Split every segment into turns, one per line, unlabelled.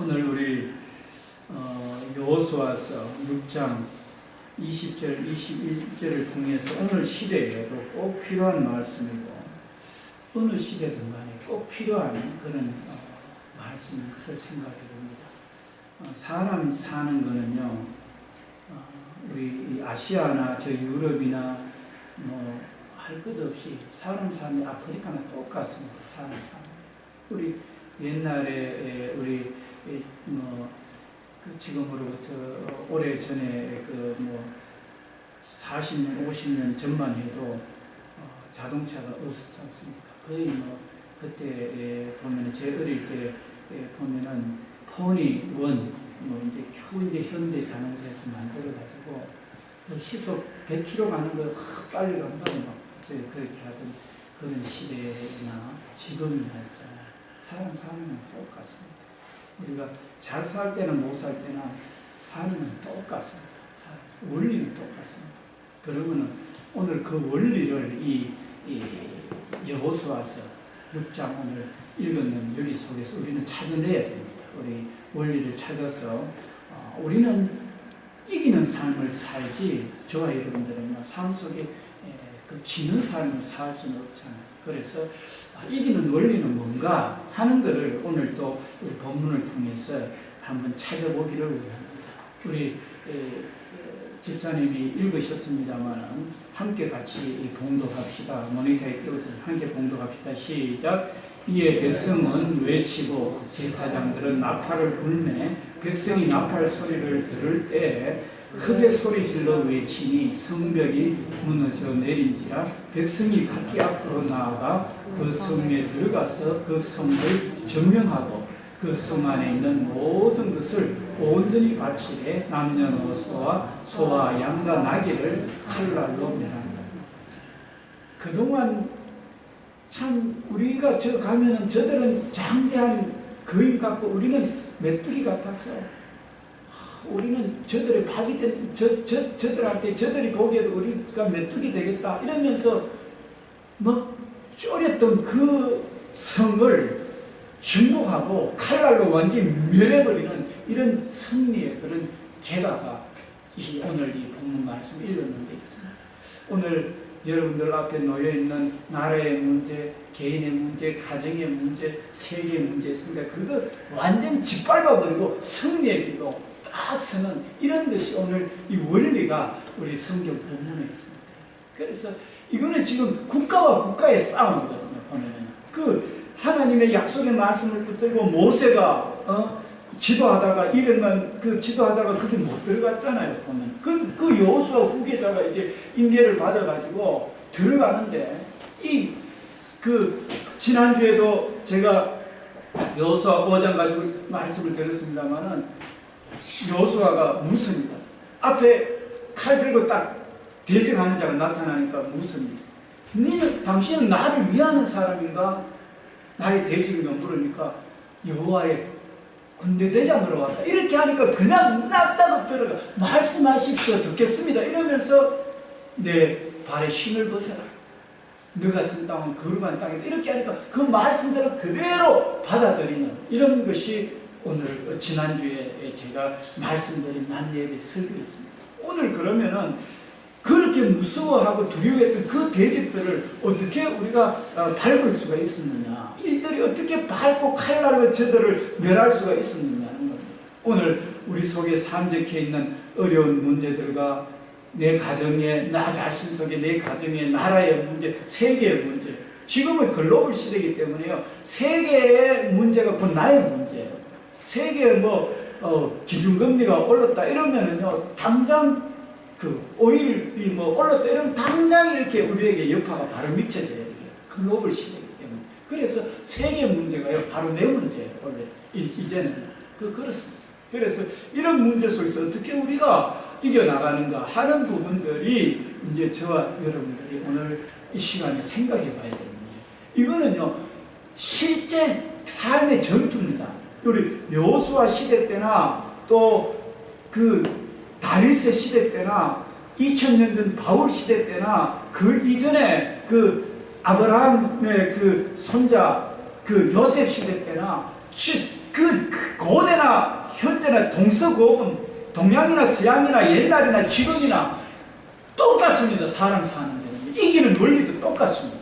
오늘 우리 여호수아서 6장 20절, 21절을 통해서 오늘 시대에도 꼭 필요한 말씀이고 어느 시대든 간에 꼭 필요한 그런 말씀인 것을 생각해 봅니다. 사람 사는 거는요, 우리 아시아나 저 유럽이나 뭐 할 것 없이 사람 사는 아프리카나 똑같습니다. 사람 사는 우리 옛날에 우리 지금으로부터 오래 전에 40년, 50년 전만 해도 자동차가 없었지 않습니까? 거의 그때 보면 제 어릴 때 보면은 포니 원 이제 겨우 이제 현대 자동차에서 만들어가지고 그 시속 100km 가는 거 빨리 간다고 막 그렇게 하던 그런 시대나 지금이나 있잖아요. 사람 사는 건 똑같습니다. 우리가 잘 살 때는 못 살 때나 사는 건 똑같습니다. 원리는 똑같습니다. 그러면은 오늘 그 원리를 이 여호수아서 6장 오늘 읽었는 여기 속에서 우리는 찾아내야 됩니다. 우리 원리를 찾아서 우리는 이기는 삶을 살지 저와 여러분들은 삶 속에 그 지는 삶을 살 수는 없잖아요. 그래서 이기는 원리는 뭔가 하는 것을 오늘 또 우리 본문을 통해서 한번 찾아보기를 원합니다. 우리 집사님이 읽으셨습니다만 함께 같이 봉독합시다. 모니터에 띄워서 함께 봉독합시다. 시작. 이에 백성은 외치고 제사장들은 나팔을 불매 백성이 나팔 소리를 들을 때 크게 소리질러 외치니 성벽이 무너져 내린지라 백성이 각기 앞으로 나아가 그 성에 들어가서 그 성을 점령하고 그 성 안에 있는 모든 것을 온전히 바치되 남녀노소와 소와 양과 나귀를 칼날로 멸한다. 그동안 참 우리가 저 가면은 저들은 장대한 거인 같고 우리는 메뚜기 같아서 우리는 저들의 밥이 된 저들한테 저들이 보기에도 우리가 메뚜기 되겠다 이러면서 막 쪼렸던 그 성을 정복하고 칼날로 완전히 멸해버리는 이런 승리의 그런 계가가 오늘 이 본문 말씀 읽었는데 있습니다. 오늘 여러분들 앞에 놓여있는 나라의 문제, 개인의 문제, 가정의 문제, 세계의 문제 있습니다. 그거 완전히 짓밟아버리고 승리의 길로 딱 서는 이런 것이 오늘 이 원리가 우리 성경 본문에 있습니다. 그래서 이거는 지금 국가와 국가의 싸움이거든요. 보면은 그 하나님의 약속의 말씀을 붙들고 모세가 지도하다가 200만 지도하다가 그게 못 들어갔잖아요. 보면 그 여호수아 후계자가 이제 인계를 받아가지고 들어가는데 지난주에도 제가 여호수아 5장 가지고 말씀을 드렸습니다만은 여호수아가 무섭니다. 앞에 칼 들고 딱 대적하는 자가 나타나니까 무섭니다. 당신은 나를 위하는 사람인가? 나의 대적인가 물으니까 여호와의 군대 대장으로 왔다. 이렇게 하니까 그냥 낙다급 들어가. 말씀하십시오. 듣겠습니다. 이러면서 내 발에 신을 벗어라. 너가 쓴 땅은 거룩한 땅이다. 이렇게 하니까 그 말씀대로 그대로 받아들이는 이런 것이 오늘 지난주에 제가 말씀드린 난예배 설교였습니다. 오늘 그러면은 그렇게 무서워하고 두려워했던 그 대적들을 어떻게 우리가 밟을 수가 있었느냐, 이들이 어떻게 밟고 칼날로 저들을 멸할 수가 있었느냐는 겁니다. 오늘 우리 속에 산적해 있는 어려운 문제들과 내 가정에, 나 자신 속에 내 가정에, 나라의 문제, 세계의 문제, 지금은 글로벌 시대이기 때문에요, 세계의 문제가 곧 나의 문제예요. 세계에 기준금리가 올랐다 이러면은요, 당장 오일이 올랐다 이러면 당장 이렇게 우리에게 여파가 바로 미쳐져야 돼요. 글로벌 시대이기 때문에. 그래서 세계 문제가요, 바로 내 문제예요. 원래 이제는 그렇습니다. 그래서 이런 문제 속에서 어떻게 우리가 이겨나가는가 하는 부분들이 이제 저와 여러분들이 오늘 이 시간에 생각해 봐야 됩니다. 이거는요, 실제 삶의 전투입니다. 우리 여호수아 시대 때나 또 다윗의 시대 때나 2000년 전 바울 시대 때나 그 이전에 아브라함의 손자 요셉 시대 때나 그 고대나 번째는 동서고금, 동양이나 서양이나 옛날이나 지금이나 똑같습니다. 사람 사는 데는. 이기는 원리도 똑같습니다.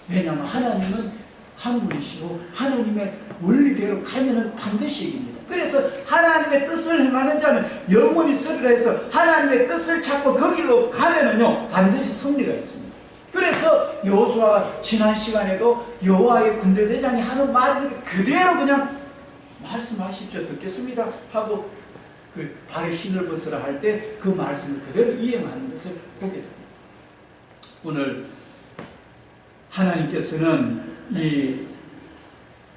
왜냐하면 하나님은 한 분이시고 하나님의 원리대로 가면은 반드시 이깁니다. 그래서 하나님의 뜻을 행하는 자는 영원히 쓰리라 해서 하나님의 뜻을 찾고 거기로 가면은요 반드시 승리가 있습니다. 그래서 여호수아가 지난 시간에도 여호와의 군대대장이 하는 말이니까 그대로 그냥 말씀하십시오 듣겠습니다 하고 그 발에 신을 벗으라 할 때 그 말씀을 그대로 이행하는 것을 보게 됩니다. 오늘 하나님께서는 이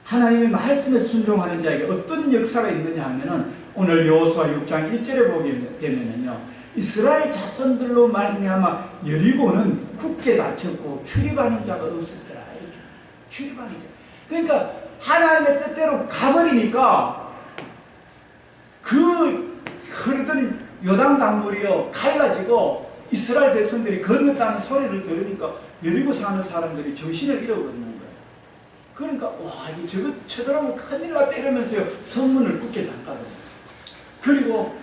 하나님의 말씀에 순종하는 자에게 어떤 역사가 있느냐 하면은 오늘 여호수아 6장 1절에 보게 되면은요 이스라엘 자손들로 말미암아 여리고는 굳게 닫혔고 출입하는 자가 없었더라. 이렇게 출입하는 자. 그러니까 하나님의 뜻대로 가버리니까 그 흐르던 요단 강물이요 갈라지고 이스라엘 백성들이 건넜다는 소리를 들으니까 여리고 사는 사람들이 정신을 잃어버리는 거예요. 그러니까 와 이거 저거 쳐들어오면 큰일 났다 이러면서요 성문을 굳게 잠가요. 그리고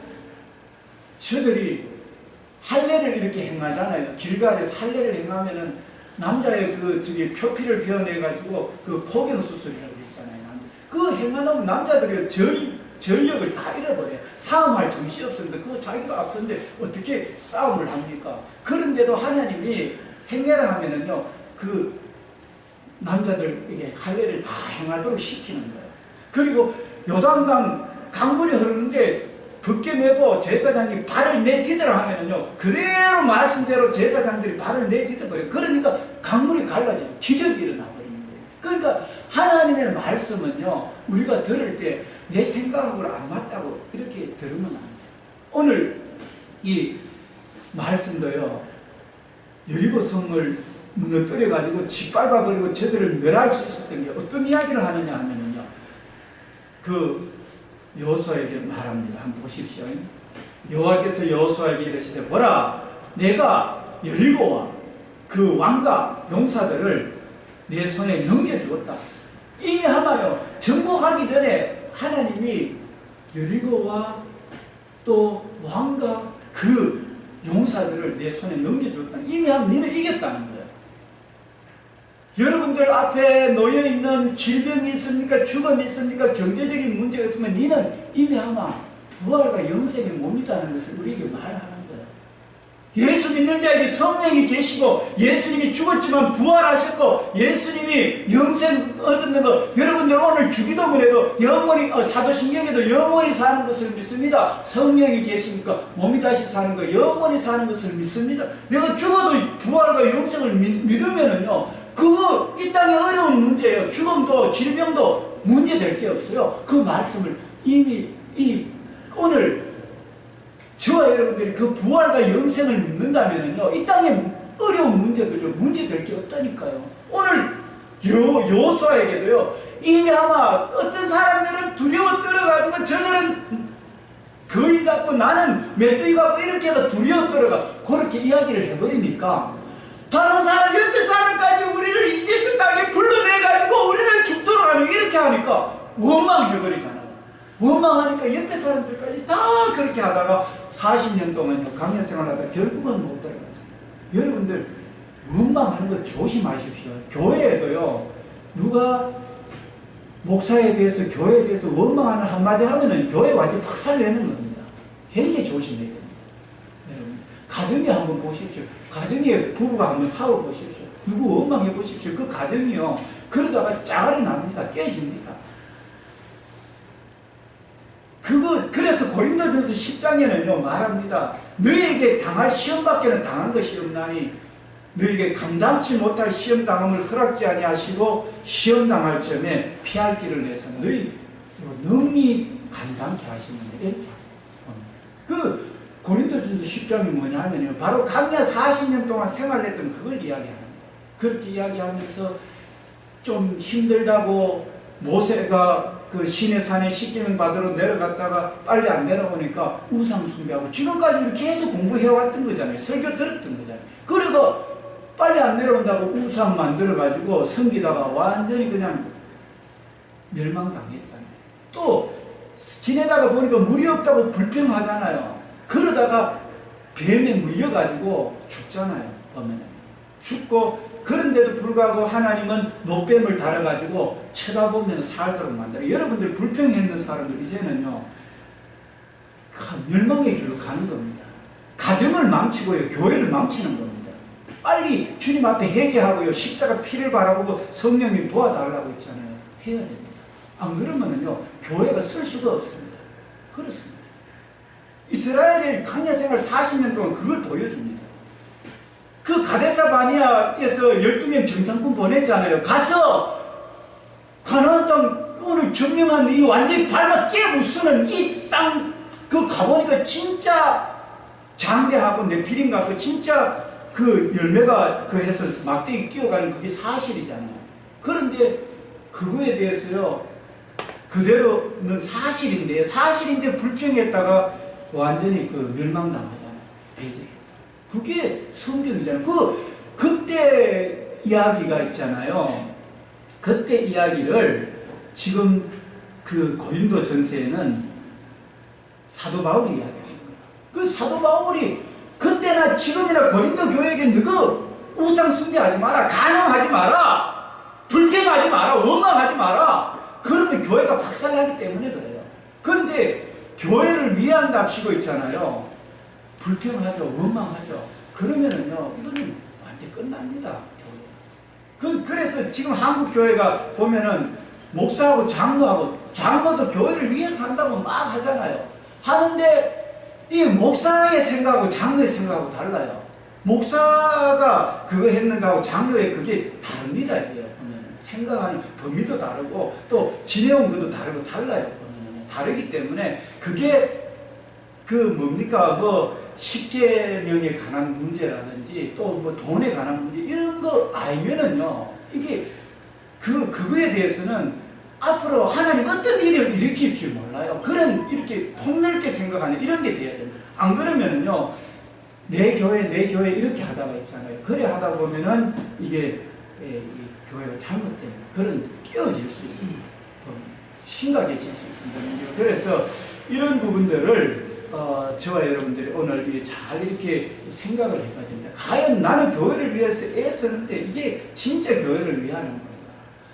저들이 할례를 이렇게 행하잖아요. 길갈에서 할례를 행하면은 남자의 그 저기 표피를 베어내가지고 그 포경 수술이라고 있잖아요. 그 행하면 남자들이 전력을 다 잃어버려요. 싸움할 정신이 없습니다. 그거 자기가 아픈데 어떻게 싸움을 합니까? 그런데도 하나님이 행례를 하면은요 그 남자들에게 할례를 다 행하도록 시키는 거예요. 그리고 요단강 강물이 흐르는데 벗게 메고 제사장이 발을 내디디라 하면은요 그대로 말씀대로 제사장들이 발을 내디뎌 버려요. 그러니까 강물이 갈라지고 기적이 일어나 버리는 거예요. 그러니까 하나님의 말씀은요 우리가 들을 때 내 생각하고 안 맞다고 이렇게 들으면 안 돼요. 오늘 이 말씀도요 여리고 성을 무너뜨려 가지고 짓밟아 버리고 저들을 멸할 수 있었던 게 어떤 이야기를 하느냐 하면은요 그 여호수아에게 말합니다. 한번 보십시오. 여호와께서 여호수아에게 이르시되 보라 내가 여리고와 그 왕과 용사들을 내 손에 넘겨주었다. 이미 하마요 정복하기 전에 하나님이 여리고와 또 왕과 그 용사들을 내 손에 넘겨주었다. 이미 하면 너는 이겼다는 거예요. 여러분들 앞에 놓여있는 질병이 있습니까? 죽음이 있습니까? 경제적인 문제가 있으면 너는 이미 아마 부활과 영생에 못 있다는 것을 우리에게 말하는 거예요. 예수 믿는 자에게 성령이 계시고 예수님이 죽었지만 부활하셨고 예수님이 영생 얻는 거 여러분들 오늘 주기도문에도 영원히 사도신경에도 영원히 사는 것을 믿습니다. 성령이 계시니까 몸이 다시 사는 거 영원히 사는 것을 믿습니다. 내가 죽어도 부활과 영생을 믿으면은요 그거 이 땅의 어려운 문제예요. 죽음도 질병도 문제될 게 없어요. 그 말씀을 이미 오늘 저와 여러분들이 그 부활과 영생을 믿는다면요 이 땅의 어려운 문제들요 문제될 게 없다니까요. 오늘 여호수아에게도요 이미 아마 어떤 사람들은 두려워 떨어가지고 저들은 거의 같고 나는 메뚜기 같고 이렇게 해서 두려워 떨어가 그렇게 이야기를 해버리니까 다른 사람 옆에 사람까지 우리를 이제 그 땅에 불러내가지고 우리를 죽도록 하는 이렇게 하니까 원망해버리잖아요. 원망하니까 옆에 사람들까지 다 그렇게 하다가 40년 동안요 강연 생활하다가 결국은 못 들어갔어요. 여러분들 원망하는 거 조심하십시오. 교회에도요 누가 목사에 대해서 교회에 대해서 원망하는 한마디 하면은 교회 완전 박살내는 겁니다. 굉장히 조심해야 됩니다. 여러분 가정에 한번 보십시오. 가정에 부부가 한번 싸워보십시오. 누구 원망해 보십시오. 그 가정이요 그러다가 짜갈이 납니다. 깨집니다. 그래서 고린도전서 10장에는요 말합니다. 너에게 당할 시험밖에는 당한 것이 없나니 너에게 감당치 못할 시험 당함을 허락지 아니하시고 시험 당할 점에 피할 길을 내서 너희 능히 감당케 하시는데 이렇게 그 고린도전서 10장이 뭐냐면요 바로 강야 40년 동안 생활했던 그걸 이야기하는 거예요. 그렇게 이야기하면서 좀 힘들다고 모세가 그 시내산에 십계명 받으러 내려갔다가 빨리 안 내려오니까 우상 숭배하고 지금까지 우리 계속 공부해왔던 거잖아요. 설교 들었던 거잖아요. 그리고 빨리 안 내려온다고 우상 만들어가지고 섬기다가 완전히 그냥 멸망당했잖아요. 또 지내다가 보니까 물이 없다고 불평하잖아요. 그러다가 뱀에 물려가지고 죽잖아요. 보면 죽고, 그런데도 불구하고 하나님은 노뱀을 달아가지고 쳐다보면 살도록 만들어요. 여러분들 불평했는 사람들 이제는요 멸망의 길로 가는 겁니다. 가정을 망치고요, 교회를 망치는 겁니다. 빨리 주님 앞에 회개하고요, 십자가 피를 바라보고 성령님 도와달라고 했잖아요. 해야 됩니다. 안 그러면은요 교회가 쓸 수가 없습니다. 그렇습니다. 이스라엘의 광야 생활 40년 동안 그걸 보여줍니다. 그 가데사 바니아에서 12명 정탐꾼 보냈잖아요. 가서 가나안 땅 오늘 점령한 이 완전히 밟아 깨부수는 이 땅 그 가보니까 진짜 장대하고 네피림 같고 진짜 그 열매가 그 해서 막대기 끼어가는 그게 사실이잖아요. 그런데 그거에 대해서요 그대로는 사실인데 불평했다가 완전히 그 멸망당하잖아요. 대적했다. 그게 성경이잖아요. 그때 이야기가 있잖아요. 그때 이야기를 지금 그 고린도 전서에는 사도 바울이 이야기합니다. 그 사도 바울이 그때나 지금이나 고린도 교회에게 너그 우상 숭배하지 마라, 간음하지 마라, 불평하지 마라, 원망하지 마라. 그러면 교회가 박살나기 때문에 그래요. 그런데 교회를 위한답시고 있잖아요. 불평하죠, 원망하죠. 그러면은요 이거는 완전 끝납니다. 그래서 지금 한국 교회가 보면은 목사하고 장로도 교회를 위해서 한다고 막 하잖아요. 하는데 이 목사의 생각하고 장로의 생각하고 달라요. 목사가 그거 했는가하고 장로의 그게 다릅니다. 이게 보면 생각하는 범위도 다르고 또 지내온 것도 다르고 달라요. 보면 다르기 때문에 그게 그 뭡니까 뭐 십계명에 관한 문제라든지 또 뭐 돈에 관한 문제 이런 거 알면은요 이게 그거에 대해서는 앞으로 하나님 어떤 일을 일으킬 줄 몰라요. 그런 이렇게 폭넓게 생각하는 이런 게 돼야 됩니다. 안 그러면은요 내 교회 이렇게 하다가 있잖아요. 그래 하다 보면은 이게 이 교회가 잘못된 그런 깨어질 수 있습니다. 심각해질 수 있습니다. 그래서 이런 부분들을 저와 여러분들이 오늘 잘 이렇게 생각을 해봐야 됩니다. 과연 나는 교회를 위해서 애쓰는데 이게 진짜 교회를 위하는 건가?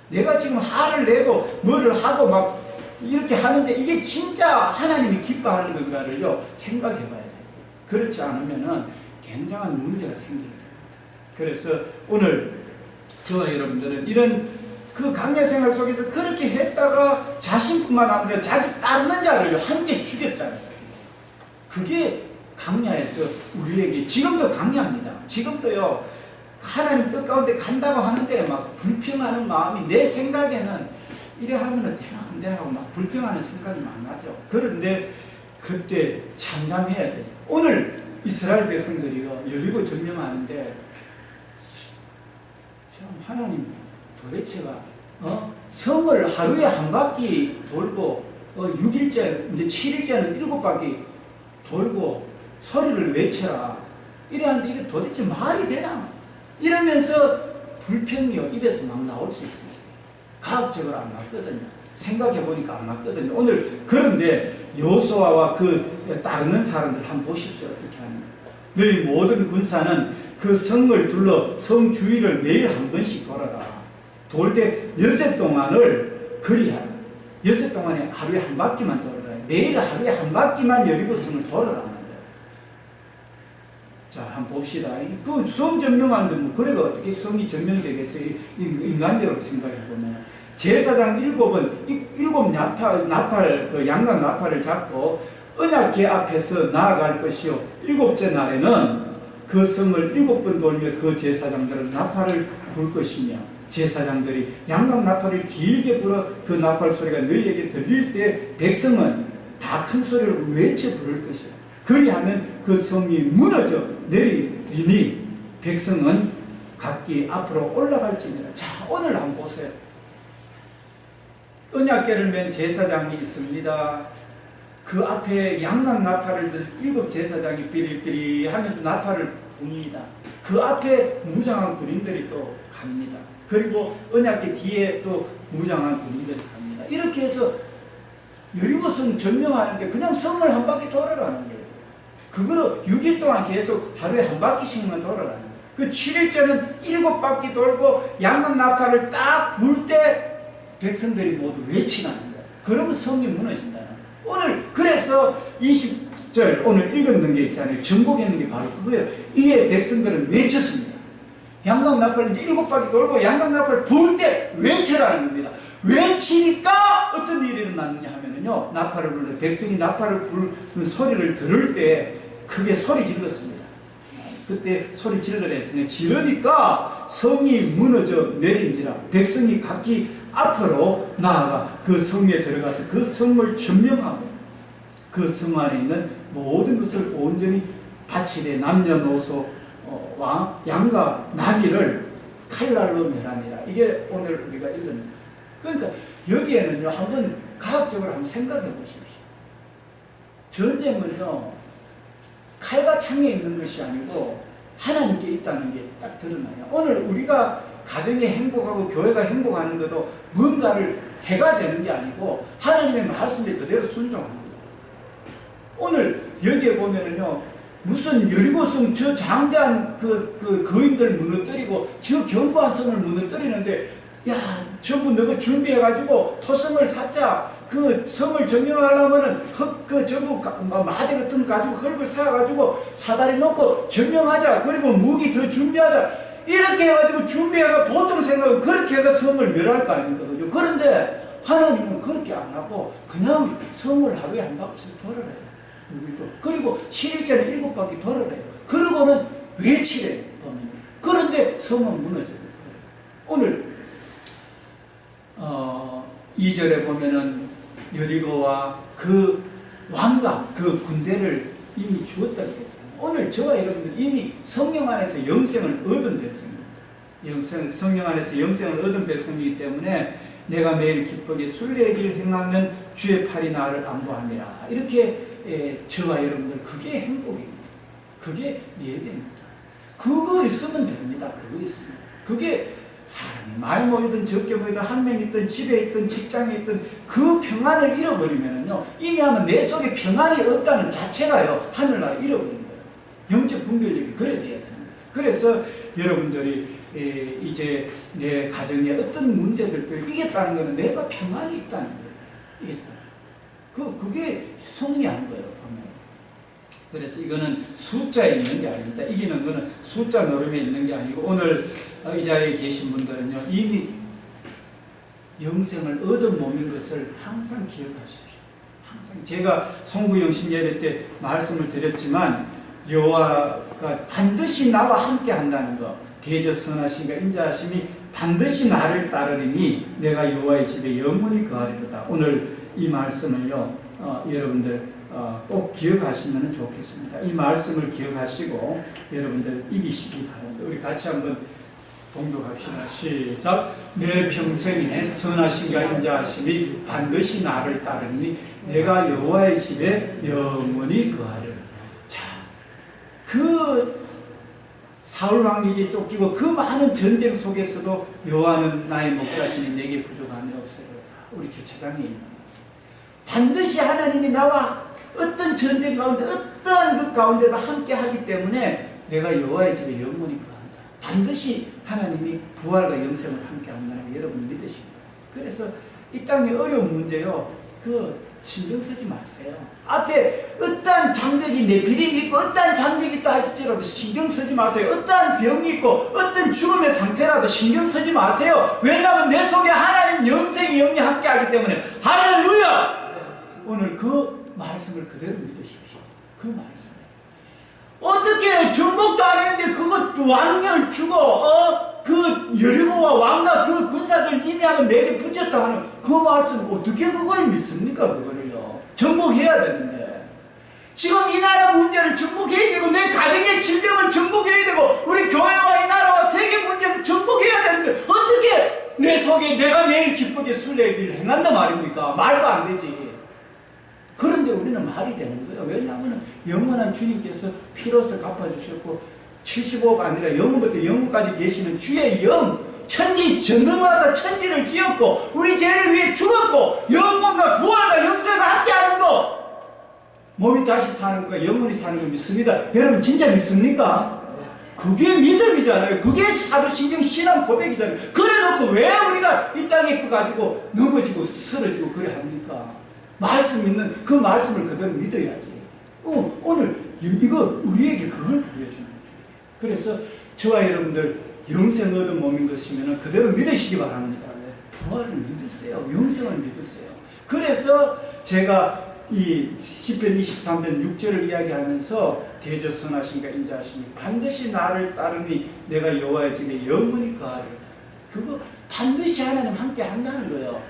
내가 지금 화를 내고 뭐를 하고 막 이렇게 하는데 이게 진짜 하나님이 기뻐하는 건가를요 생각해 봐야 돼요. 그렇지 않으면은 굉장한 문제가 생깁니다. 그래서 오늘 저와 여러분들은 이런 그 강야 생활 속에서 그렇게 했다가 자신뿐만 아니라 자기 따르는 자를 함께 죽였잖아요. 그게 강야에서 우리에게 지금도 강야입니다. 지금도요 하나님 뜻 가운데 간다고 하는데 막 불평하는 마음이 내 생각에는 이래 하면은 되나 안 되나 하고 막 불평하는 생각이 많아죠. 그런데 그때 잠잠해야 되죠. 오늘 이스라엘 백성들이요 여리고 점령하는데 참 하나님 도대체가 성을 하루에 한 바퀴 돌고 6일째 이제 7일째는 7바퀴 돌고 소리를 외쳐라 이래 하는데 이게 도대체 말이 되나? 이러면서 불평이요 입에서 막 나올 수 있습니다. 과학적으로 안 맞거든요. 생각해보니까 안 맞거든요. 오늘 그런데 여호수아와 그 따르는 사람들 한번 보십시오. 어떻게 하는가. 너희 모든 군사는 그 성을 둘러 성 주위를 매일 한 번씩 돌아라. 돌 때 6세 동안을 그리하라. 6세 동안에 하루에 한 바퀴만 돌아라. 매일 하루에 한 바퀴만 여리고 성을 돌아라. 자, 한번 봅시다. 그 성 점령하는데 뭐 그래가 어떻게 성이 점령되겠어요? 인간적으로 생각해보면. 제사장 7 나팔, 그 양각 나팔을 잡고 언약궤 앞에서 나아갈 것이요. 7째 날에는 그 성을 7번 돌며 그 제사장들은 나팔을 불 것이며 제사장들이 양각 나팔을 길게 불어 그 나팔 소리가 너희에게 들릴 때 백성은 다 큰 소리로 외쳐 부를 것이요. 그리하면 그 성이 무너져 내리니 백성은 각기 앞으로 올라갈지니라. 자, 오늘 한번 보세요. 언약궤를 맨 제사장이 있습니다. 그 앞에 양각 나팔을 7 제사장이 삐리삐리 하면서 나팔을 붑니다. 그 앞에 무장한 군인들이 또 갑니다. 그리고 언약궤 뒤에 또 무장한 군인들이 갑니다. 이렇게 해서 여리고성 점령하는데 그냥 성을 한 바퀴 돌아라는 거예요. 그거를 6일 동안 계속 하루에 한 바퀴씩만 돌아라는 거예요. 그 7일째는 7바퀴 돌고 양각 나팔을 딱 불 때 백성들이 모두 외치라는 거예요. 그러면 성이 무너진다는 거예요. 오늘 그래서 20절 오늘 읽었는 게 있잖아요. 정복했는 게 바로 그거예요. 이에 백성들은 외쳤습니다. 양각 나팔을 이제 7바퀴 돌고 양각 나팔을 불 때 외치라는 겁니다. 외치니까 어떤 일이 일어났느냐 하면은요, 나팔을 불러 백성이 나팔을 부르는 소리를 들을 때 크게 소리 질렀습니다. 그때 소리 질러냈으니 지르니까 성이 무너져 내린지라 백성이 각기 앞으로 나아가 그 성에 들어가서 그 성을 점령하고 그 성 안에 있는 모든 것을 온전히 바치되 남녀노소 양과 나귀를 칼날로 멸하니라. 이게 오늘 우리가 읽은. 그러니까 여기에는요, 한번 과학적으로 한번 생각해 보십시오. 전쟁은요, 칼과 창에 있는 것이 아니고 하나님께 있다는 게 딱 드러나요. 오늘 우리가 가정이 행복하고 교회가 행복하는 것도 뭔가를 해가 되는 게 아니고 하나님의 말씀에 그대로 순종합니다. 오늘 여기에 보면은요, 무슨 여리고성 저 장대한 그 거인들 무너뜨리고 저 견고한 성을 무너뜨리는데, 야, 전부 너가 준비해가지고 토성을 쌓자. 그 성을 점령하려면은 전부 마대 같은 거 가지고 흙을 쌓아가지고 사다리 놓고 점령하자. 그리고 무기 더 준비하자. 이렇게 해가지고 준비해가 보통 생각은 그렇게 해서 성을 멸할 거 아닙니까? 그죠? 그런데 하나님은 그렇게 안 하고 그냥 성을 하루에 한 바퀴 돌아래요. 그리고 7일째는 7바퀴 돌아래요. 그러고는 외치래요. 그런데 성은 무너져요. 오늘 2절에 보면은 여리고와 그 왕과 그 군대를 이미 주었다고 했잖아요. 오늘 저와 여러분들 이미 성령 안에서 영생을 얻은 백성입니다. 성령 안에서 영생을 얻은 백성이기 때문에 내가 매일 기쁘게 순례길 행하면 주의 팔이 나를 안보하니라. 이렇게 저와 여러분들 그게 행복입니다. 그게 예배입니다. 그거 있으면 됩니다. 그거 있으면. 그게 사람이 많이 모이든 적게 모이든 한 명 있든 집에 있든 직장에 있든 그 평안을 잃어버리면은요, 이미 하면 내 속에 평안이 없다는 자체가요, 하늘나라 잃어버린 거예요. 영적 분별력이 그래야 돼야 되는 거예요. 그래서 여러분들이 이제 내 가정에 어떤 문제들도 이겼다는 것은 내가 평안이 있다는 거예요. 이겼다. 그게 승리한 거예요. 보면. 그래서 이거는 숫자에 있는 게 아닙니다. 이기는 거는 숫자 노름에 있는 게 아니고, 오늘 이 자리에 계신 분들은요, 이미 영생을 얻은 몸인 것을 항상 기억하십시오. 항상. 제가 송구영신 예배 때 말씀을 드렸지만, 여호와가 반드시 나와 함께 한다는 것, 대저선하심과 인자하심이 반드시 나를 따르리니 내가 여호와의 집에 영원히 거하리로다. 오늘 이 말씀을요, 여러분들 꼭 기억하시면 좋겠습니다. 이 말씀을 기억하시고 여러분들 이기시기 바랍니다. 우리 같이 한번 봉독합시다. 시작. 내 평생에 선하심과 인자하심이 반드시 나를 따르니 내가 여호와의 집에 영원히 거하리라. 자, 그 사울 왕에게 쫓기고 그 많은 전쟁 속에서도 여호와는 나의 목자시니 내게 부족함이 없으리로다. 우리 주차장에 있는 반드시 하나님이 나와 어떤 전쟁 가운데 어떠한 그 가운데도 함께 하기 때문에 내가 여호와의 집에 영원히 거한다. 반드시 하나님이 부활과 영생을 함께 한다는 걸 여러분 믿으십니다. 그래서 이 땅의 어려운 문제요, 신경 쓰지 마세요. 앞에 어떠한 장벽이 내비림이 있고 어떠한 장벽이 있다 할지라도 신경 쓰지 마세요. 어떠한 병이 있고 어떤 죽음의 상태라도 신경 쓰지 마세요. 왜냐하면 내 속에 하나님 영생의 영이 함께 하기 때문에. 할렐루야! 오늘 그 말씀을 그대로 믿으십시오. 그 말씀. 어떻게 정복도 안 했는데 그것 왕을 주고 그 여리고와 왕과 그 군사들 이미 하면 내게 붙였다 하는 그 말씀, 어떻게 그걸 믿습니까? 그거를요. 정복해야 되는데. 지금 이 나라 문제를 정복해야 되고 내 가정의 질병을 정복해야 되고 우리 교회와 이 나라와 세계 문제를 정복해야 되는데 어떻게 내 속에 내가 매일 기쁘게 순례를 행한단 말입니까? 말도 안 되지. 그런데 우리는 말이 되는 거예요. 왜냐하면 영원한 주님께서 피로서 갚아주셨고 75가 아니라 영원부터 영원까지 계시는 주의 영, 천지 전능하사 천지를 지었고 우리 죄를 위해 죽었고 영원과 부활과 영생을 함께하는 거 몸이 다시 사는 거 영원히 사는 거 믿습니다. 여러분 진짜 믿습니까? 그게 믿음이잖아요. 그게 사도신경 신앙 고백이잖아요. 그래놓고 왜 우리가 이 땅에 가지고 넘어지고 쓰러지고 그래 합니까? 말씀 믿는 그 말씀을 그대로 믿어야지. 오늘 이거 우리에게 그걸 보여주는 거예요. 그래서 저와 여러분들 영생 얻은 몸인 것이면 그대로 믿으시기 바랍니다. 부활을 믿으세요. 영생을 믿으세요. 그래서 제가 이 10편 23편 6절을 이야기하면서 대저선하신가 인자하시니 반드시 나를 따르니 내가 여호와의 집에 영원히 거하리라. 그거 반드시 하나님 함께 한다는 거예요.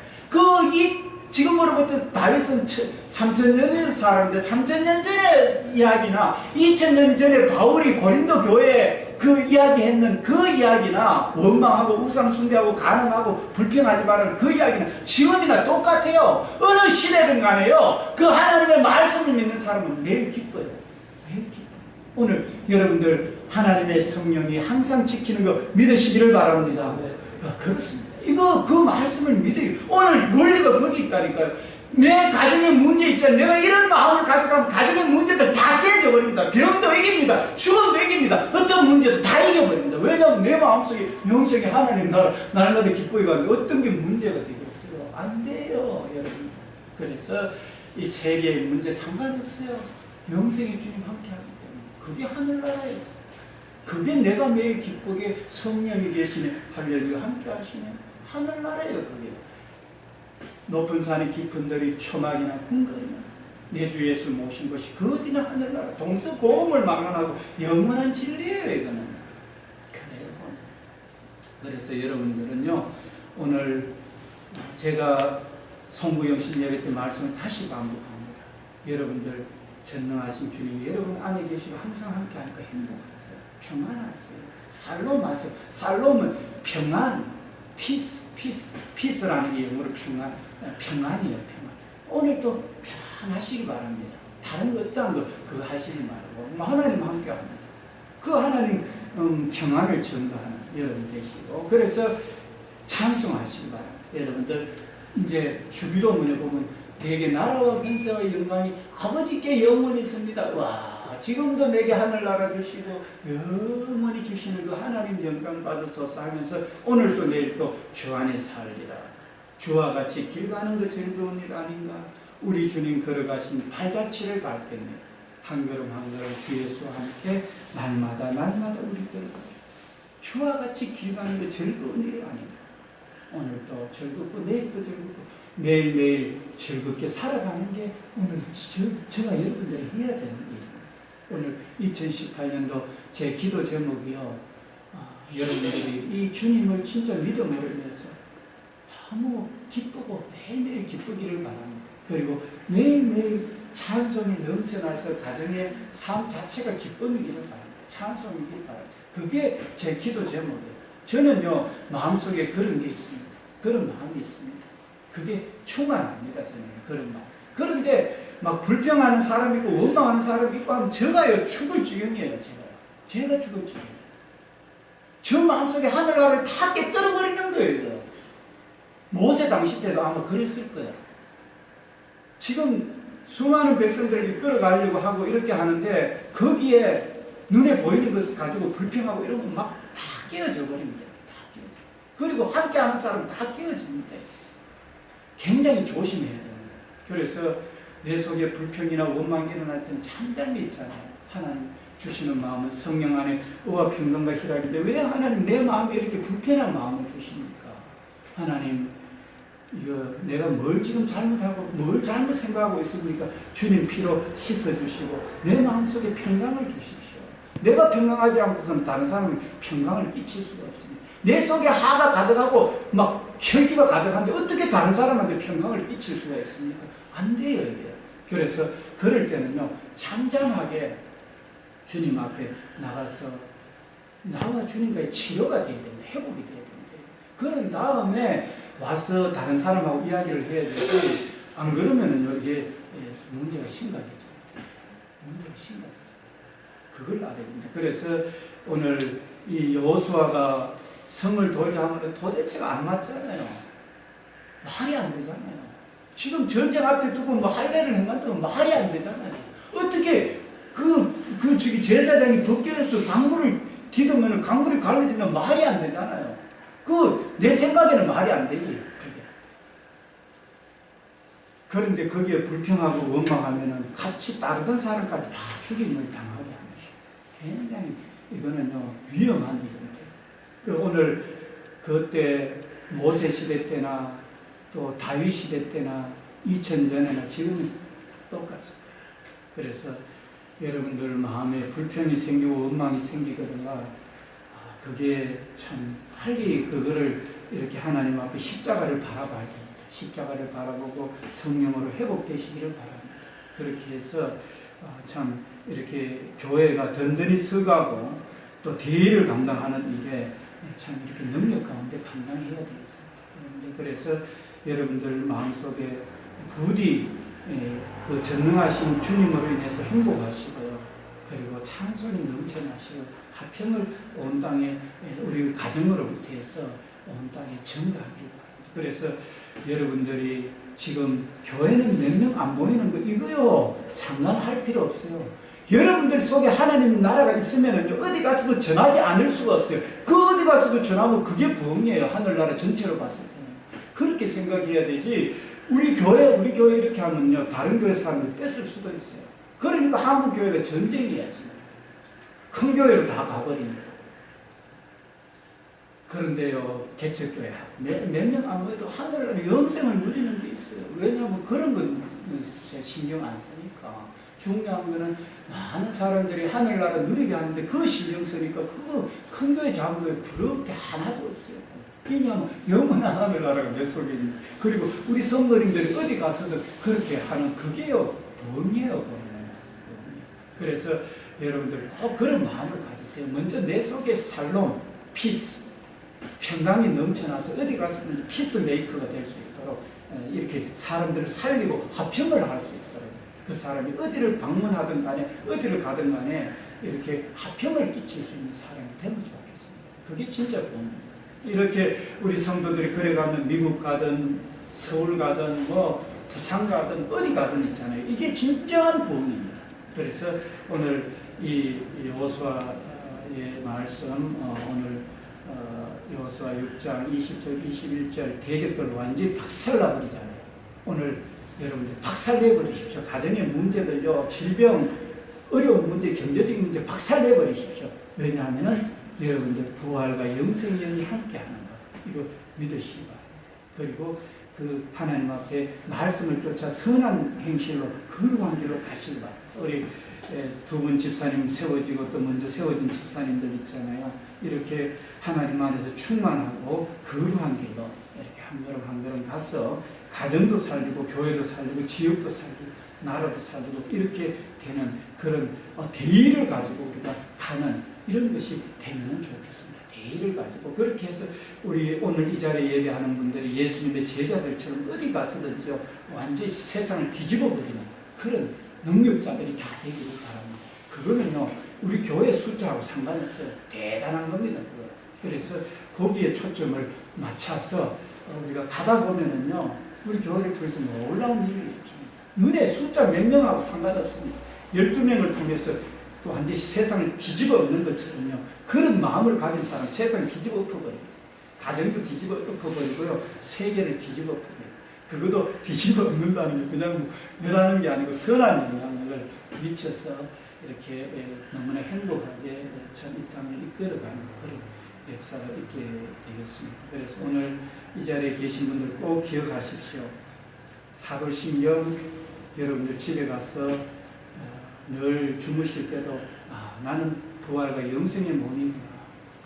지금으로부터 다윗은 3000년 전의 사람인데 3000년 전의 이야기나 2000년 전에 바울이 고린도 교회에 그 이야기했는 그 이야기나 원망하고 우상 숭배하고 간음하고 불평하지 말라는 그 이야기는 지금이나 똑같아요. 어느 시대든 간에요. 그 하나님의 말씀을 믿는 사람은 매일 기뻐요. 매일 기뻐요. 오늘 여러분들 하나님의 성령이 항상 지키는 거 믿으시기를 바랍니다. 그렇습니다. 그 말씀을 믿어요. 오늘 논리가 거기 있다니까요. 내 가정에 문제 있잖아요. 내가 이런 마음을 가져가면 가정의 문제들 다 깨져버립니다. 병도 이깁니다. 죽음도 이깁니다. 어떤 문제도 다 이겨버립니다. 왜냐하면 내 마음속에 영성이 하나님 날마다 기뻐해가는데 어떤 게 문제가 되겠어요? 안 돼요, 여러분. 그래서 이 세계의 문제 상관이 없어요. 영성의 주님 함께하기 때문에. 그게 하늘나라예요. 그게 내가 매일 기쁘게 성령이 계시네. 할렐루야 함께 하시네. 하늘나라예요, 그게. 높은 산이 깊은 들이 초막이나 궁궐이나 내 주 예수 모신 것이 그 어디나 하늘나라. 동서고음을 막론하고 영원한 진리예요, 이거는. 그래요. 그래서 여러분들은요, 오늘 제가 송구영신 예배 때 말씀을 다시 반복합니다. 여러분들 전능하신 주님이 여러분 안에 계시고 항상 함께 하니까 행복하세요. 평안하세요. 살롬 하세요. 살롬은 평안, 피스라는 게 영어로 평안이에요. 평안. 오늘도 편안하시기 바랍니다. 다른 거 어떠한 거 그거 하시지 말고 하나님 함께 합니다. 그 하나님 평안을 전도하는 여러분 되시고, 그래서 찬송하시기 바랍니다. 여러분들 이제 주기도문에 보면 대개 나라와 근세와 영광이 아버지께 영원히 있습니다. 와, 지금도 내게 하늘나라 주시고 영원히 주시는 그 하나님 영광 받으소서 하면서 오늘도 내일도 주 안에 살리라. 주와 같이 길 가는 거 즐거운 일 아닌가? 우리 주님 걸어가신 발자취를 밟겠네. 한 걸음 한 걸음 주 예수와 함께 날마다 우리 걸어가. 주와 같이 길 가는 거 즐거운 일 아닌가? 오늘도 즐겁고 내일도 즐겁고 매일매일 즐겁게 살아가는 게 오늘 저와 여러분들이 해야 되는 일입니다. 오늘 2018년도 제 기도 제목이요, 여러분들이 이 주님을 진짜 믿음으로 인해서 너무 기쁘고 매일매일 기쁘기를 바랍니다. 그리고 매일매일 찬송이 넘쳐나서 가정의 삶 자체가 기쁨이기를 바랍니다. 찬송이기를 바랍니다. 그게 제 기도 제목이에요. 저는요, 마음속에 그런 게 있습니다. 그런 마음이 있습니다. 그게 충만합니다. 저는 그런 마음. 그런데 막 불평하는 사람이 있고 원망하는 사람이 있고 하면 제가요 죽을 지경이에요. 제가 죽을 지경. 저 마음속에 하늘나라를 다 깨뜨려버리는 거예요. 모세 당시 때도 아마 그랬을 거예요. 지금 수많은 백성들을 이끌어가려고 하고 이렇게 하는데 거기에 눈에 보이는 것을 가지고 불평하고 이러면 막 다 깨어져 버립니다. 다 깨어져. 그리고 함께하는 사람은 다 깨어집니다. 굉장히 조심해야 됩니다. 그래서 내 속에 불평이나 원망이 일어날 때는 잠잠히 있잖아요. 하나님 주시는 마음은 성령 안에 의와 평강과 희락인데 왜 하나님 내 마음에 이렇게 불편한 마음을 주십니까? 하나님, 이거 내가 뭘 지금 잘못하고 뭘 잘못 생각하고 있습니까? 주님 피로 씻어주시고 내 마음속에 평강을 주십시오. 내가 평강하지 않고서는 다른 사람이 평강을 끼칠 수가 없습니다. 내 속에 하가 가득하고 막 혈기가 가득한데 어떻게 다른 사람한테 평강을 끼칠 수가 있습니까? 안 돼요, 이게. 그래서 그럴 때는요, 잠잠하게 주님 앞에 나가서 나와 주님과의 치료가 돼야 됩니다. 회복이 돼야 됩니다. 그런 다음에 와서 다른 사람하고 이야기를 해야 되지, 안 그러면은요, 이게 문제가 심각해져요. 문제가 심각해져요. 그걸 알아야 됩니다. 그래서 오늘 이 여호수아가 성을 돌자 하면 도대체가 안 맞잖아요. 말이 안 되잖아요. 지금 전쟁 앞에 두고 뭐 할례를 행한다고 말이 안 되잖아요. 어떻게 저기 제사장이 벗겨서 강물을 디디면 강물이 갈라지면 말이 안 되잖아요. 내 생각에는 말이 안 되지. 그게. 그런데 거기에 불평하고 원망하면은 같이 따르던 사람까지 다 죽임을 당하게 합니다. 굉장히 이거는요, 위험한 일인데. 오늘 그때 모세 시대 때나 또 다윗 시대 때나 2000년 전에나 지금은 똑같습니다. 그래서 여러분들 마음에 불평이 생기고 원망이 생기거든요. 그게 참 빨리 그거를 이렇게 하나님 앞에 십자가를 바라봐야 됩니다. 십자가를 바라보고 성령으로 회복되시기를 바랍니다. 그렇게 해서 참 이렇게 교회가 든든히 서가고 또 대의를 감당하는 일에 참 이렇게 능력 가운데 감당해야 되겠습니다. 그래서 여러분들 마음속에 부디 그 전능하신 주님으로 인해서 행복하시고요. 그리고 찬송이 넘쳐나시고 화평을 온 땅에 우리 가정으로부터 해서 온 땅에 증가하길 바랍니다. 그래서 여러분들이 지금 교회는 몇 명 안 모이는 거 이거요 상관할 필요 없어요. 여러분들 속에 하나님 나라가 있으면 어디 가서도 전하지 않을 수가 없어요. 어디 가서도 전하면 그게 부흥이에요. 하늘나라 전체로 봤을 때는. 그렇게 생각해야 되지. 우리 교회 이렇게 하면요 다른 교회 사람들 뺏을 수도 있어요. 그러니까 한국 교회가 전쟁이야 지금. 큰 교회로 다 가버립니다. 그런데요 개척교회 몇 명 안 모여도 하늘나라 영생을 누리는 게 있어요. 왜냐하면 그런 건 신경 안 쓰니까. 중요한 거는 많은 사람들이 하늘나라 누리게 하는데 그 신경 쓰니까 그거 큰 교회 작은 교회 부러울 게 하나도 없어요. 왜냐하면 영원한 하늘나라가 내 속에 있는. 그리고 우리 성도님들이 어디 가서도 그렇게 하는 그게요 부흥이에요. 그래서 여러분들 꼭 그런 마음을 가지세요. 먼저 내 속에 샬롬, 피스, 평강이 넘쳐나서 어디 가서든지 피스메이커가 될 수 있도록 이렇게 사람들을 살리고 화평을 할 수 있도록 그 사람이 어디를 방문하든 간에 어디를 가든 간에 이렇게 화평을 끼칠 수 있는 사람이 되면 좋겠습니다. 그게 진짜 부흥입니다. 이렇게 우리 성도들이 그래가면 미국 가든 서울 가든 뭐 부산 가든 어디 가든 있잖아요. 이게 진정한 부흥입니다. 그래서 오늘 이 여호수아의 말씀 오늘 여호수아 6장 20절 21절 대적들 완전히 박살나버리잖아요. 오늘 여러분들 박살내버리십시오. 가정의 문제들요 질병 어려운 문제 경제적인 문제 박살내버리십시오. 왜냐하면 여러분들 부활과 영생이 함께하는 것 이거 믿으시기 바랍니다. 그리고 그 하나님 앞에 말씀을 쫓아 선한 행실로 거룩한 길로 가시기 바랍니다. 우리 두 분 집사님 세워지고 또 먼저 세워진 집사님들 있잖아요. 이렇게 하나님 안에서 충만하고 거룩한 길로 이렇게 한 걸음 한 걸음 가서 가정도 살리고 교회도 살리고 지역도 살리고 나라도 살리고 이렇게 되는 그런 대의를 가지고 우리가 가는 이런 것이 되면 좋겠습니다. 대의를 가지고 그렇게 해서 우리 오늘 이 자리에 예배하는 분들이 예수님의 제자들처럼 어디 가서든지 완전히 세상을 뒤집어 버리는 그런 능력자들이 다 되기를 바랍니다. 그거는요 우리 교회 숫자하고 상관없어요. 대단한 겁니다. 그거. 그래서 거기에 초점을 맞춰서 우리가 가다 보면은요 우리 교회를 통해서 놀라운 일을 일으킵니다. 눈에 숫자 몇 명하고 상관없습니다. 12명을 통해서 또 완전히 세상을 뒤집어 엎는 것처럼요. 그런 마음을 가진 사람 세상을 뒤집어 엎어버립니다. 가정도 뒤집어 엎어버리고요. 세계를 뒤집어 엎어버립니다. 그것도 뒤집어 엎는다는 게 그냥 멸하는 게 아니고 선한 영향을 미쳐서 이렇게 너무나 행복하게 참 이 땅을 이끌어가는 그런 역사가 있게 되겠습니다. 그래서 오늘 이 자리에 계신 분들 꼭 기억하십시오. 사도신경 여러분들 집에 가서 늘 주무실 때도 나는 부활과 영생의 몸이구나.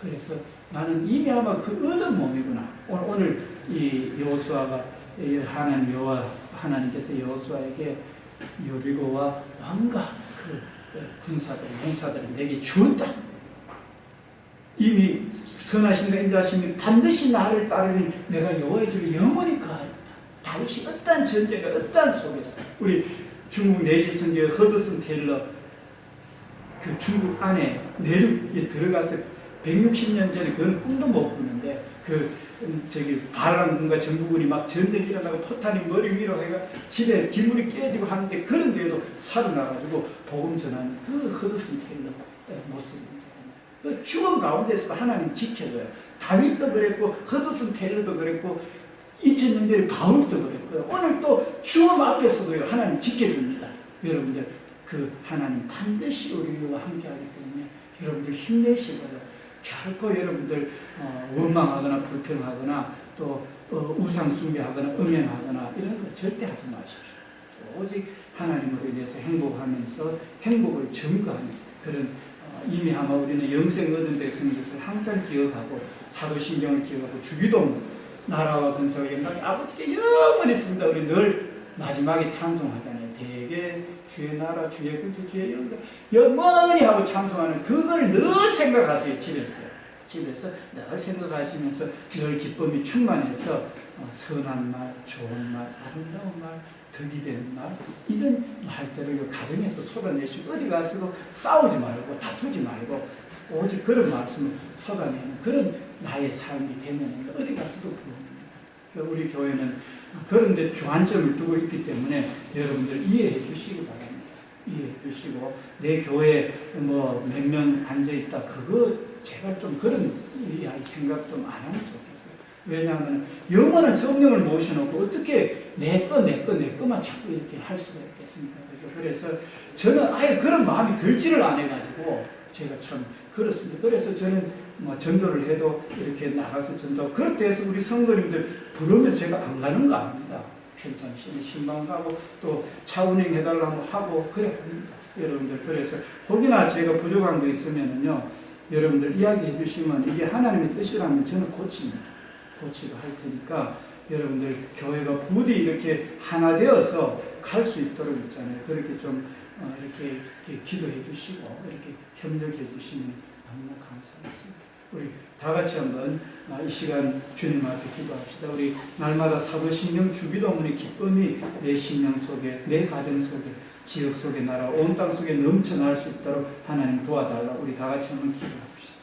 그래서 나는 이미 아마 그 얻은 몸이구나. 오늘 이 여호수아가 하나님께서 여호수아에게 여리고와 왕과 그 군사들을 내게 주었다. 이미 선하신 인자하시니 반드시 나를 따르니 내가 여호와의 집에 영원히 거하리라. 다윗이 어떠한 전쟁과 어떠한 속에서 우리 중국 내지 선교 허드슨 테일러 그 중국 안에 내륙에 들어가서 160년 전에 그건 꿈도 못 꾸는데 저기 반란군과 정부군이 막 전쟁이 일어나고 포탄이 머리 위로 해가 집에 기물이 깨지고 하는데 그런데도 살아나가지고 복음 전하는 그 허드슨 테일러 모습입니다. 그 죽음 가운데서도 하나님 지켜줘요. 다윗도 그랬고 허드슨 테일러도 그랬고 2000년 전에 바울도 그랬고요. 오늘 또 죽음 앞에서도요 하나님 지켜줍니다. 여러분들 그 하나님 반드시 우리와 함께하기 때문에 여러분들 힘내시고요. 결코 여러분들 원망하거나 불평하거나 또 우상 숭배하거나 음행하거나 이런 거 절대 하지 마십시오. 오직 하나님으로 인해서 행복하면서 행복을 증거하는 그런 이미 아마 우리는 영생 얻은 데 있는 것을 항상 기억하고 사도신경을 기억하고 주기도 나라와 근세와 영광이 아버지께 영원히 있습니다. 우리 늘 마지막에 찬송하잖아요. 대개 주의 나라 주의 근세 주의 영광 영원히 하고 찬송하는 그걸 늘 생각하세요. 집에서 늘 생각하시면서 늘 기쁨이 충만해서 선한 말, 좋은 말, 아름다운 말, 덕이 되는 말 이런 말들을 가정에서 쏟아내시고 어디 가서도 싸우지 말고 다투지 말고 오직 그런 말씀을 쏟아내는 그런 나의 삶이 되면 어디 가서도 부릅니다. 우리 교회는 그런데 주안점을 두고 있기 때문에 여러분들 이해해 주시기 바랍니다. 이해해 주시고 내 교회에 뭐 몇 명 앉아있다 그거 제발 좀 그런 생각 좀 안 하면 좋겠어요. 왜냐하면 영원한 성령을 모셔놓고 어떻게 내 거만 자꾸 이렇게 할 수가 있겠습니까? 그래서 저는 아예 그런 마음이 들지를 안 해가지고 제가 참 그렇습니다. 그래서 저는 뭐 전도를 해도 이렇게 나가서 전도 그럴 때에서 우리 성도님들 부르면 제가 안 가는 거 아닙니다. 평상시에 신방 가고 또 차 운행해달라고 하고 그래 합니다. 여러분들 그래서 혹이나 제가 부족한 거 있으면은요 여러분들 이야기해 주시면 이게 하나님의 뜻이라면 저는 고치고 할 테니까 여러분들 교회가 부디 이렇게 하나 되어서 갈 수 있도록 있잖아요. 그렇게 좀 이렇게 기도해 주시고 이렇게 협력해 주시면 너무나 감사하겠습니다. 우리 다 같이 한번 이 시간 주님 앞에 기도합시다. 우리 날마다 사도신경 주기도문의 기쁨이 내 심령 속에 내 가정 속에 지역 속에 나라 온 땅 속에 넘쳐날 수 있도록 하나님 도와달라. 우리 다 같이 한번 기도합시다.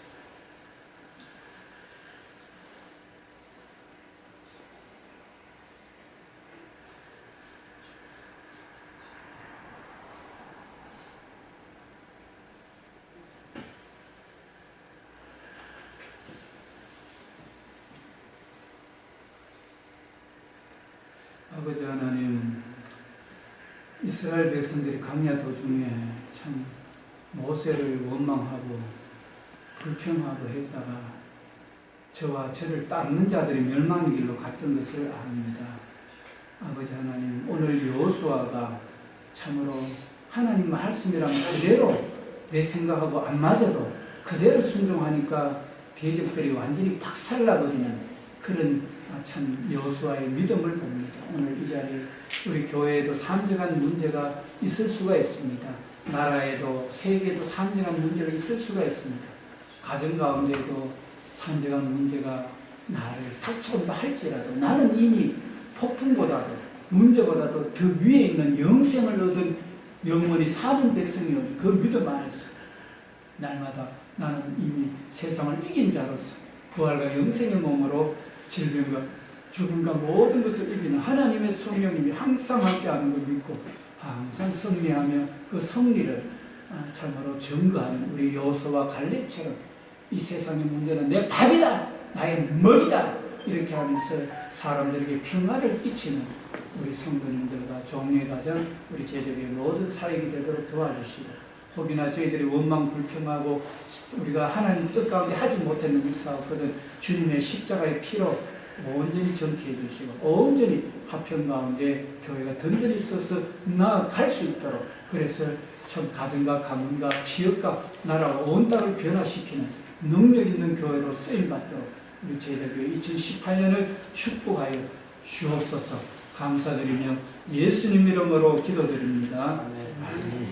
아버지 하나님, 이스라엘 백성들이 광야 도중에 참 모세를 원망하고 불평하고 했다가 저와 저를 따르는 자들이 멸망의 길로 갔던 것을 압니다. 아버지 하나님, 오늘 여호수아가 참으로 하나님 말씀이라면 그대로 내 생각하고 안 맞아도 그대로 순종하니까 대적들이 완전히 박살나버리는 그런 참 여호수아의 믿음을 봅니다. 오늘 이 자리에 우리 교회에도 산적한 문제가 있을 수가 있습니다. 나라에도 세계에도 산적한 문제가 있을 수가 있습니다. 가정 가운데도 산적한 문제가 나를 닥쳐온다 할지라도 나는 이미 폭풍보다도 문제보다도 더 위에 있는 영생을 얻은 영원히 사는 백성이오니 그 믿음 안에서 날마다 나는 이미 세상을 이긴 자로서 부활과 영생의 몸으로 질병과 죽음과 모든 것을 이기는 하나님의 성령님이 항상 함께하는 걸 믿고 항상 승리하며 그 승리를 참으로 증거하는 우리 여호수아와 갈렙처럼 이 세상의 문제는 내 밥이다 나의 머리다 이렇게 하면서 사람들에게 평화를 끼치는 우리 성도님들과 종의 가정 우리 제자의 모든 사역이 되도록 도와주시고 혹이나 저희들이 원망 불평하고 우리가 하나님 뜻 가운데 하지 못했는 그 사업거든 주님의 십자가의 피로 온전히 정케해 주시고 온전히 화평 가운데 교회가 든든히 서서 나아갈 수 있도록 그래서 참 가정과 가문과 지역과 나라와 온 땅을 변화시키는 능력 있는 교회로 쓰임받도록 우리 제자교회 2018년을 축복하여 주옵소서. 감사드리며 예수님 이름으로 기도드립니다. 아멘.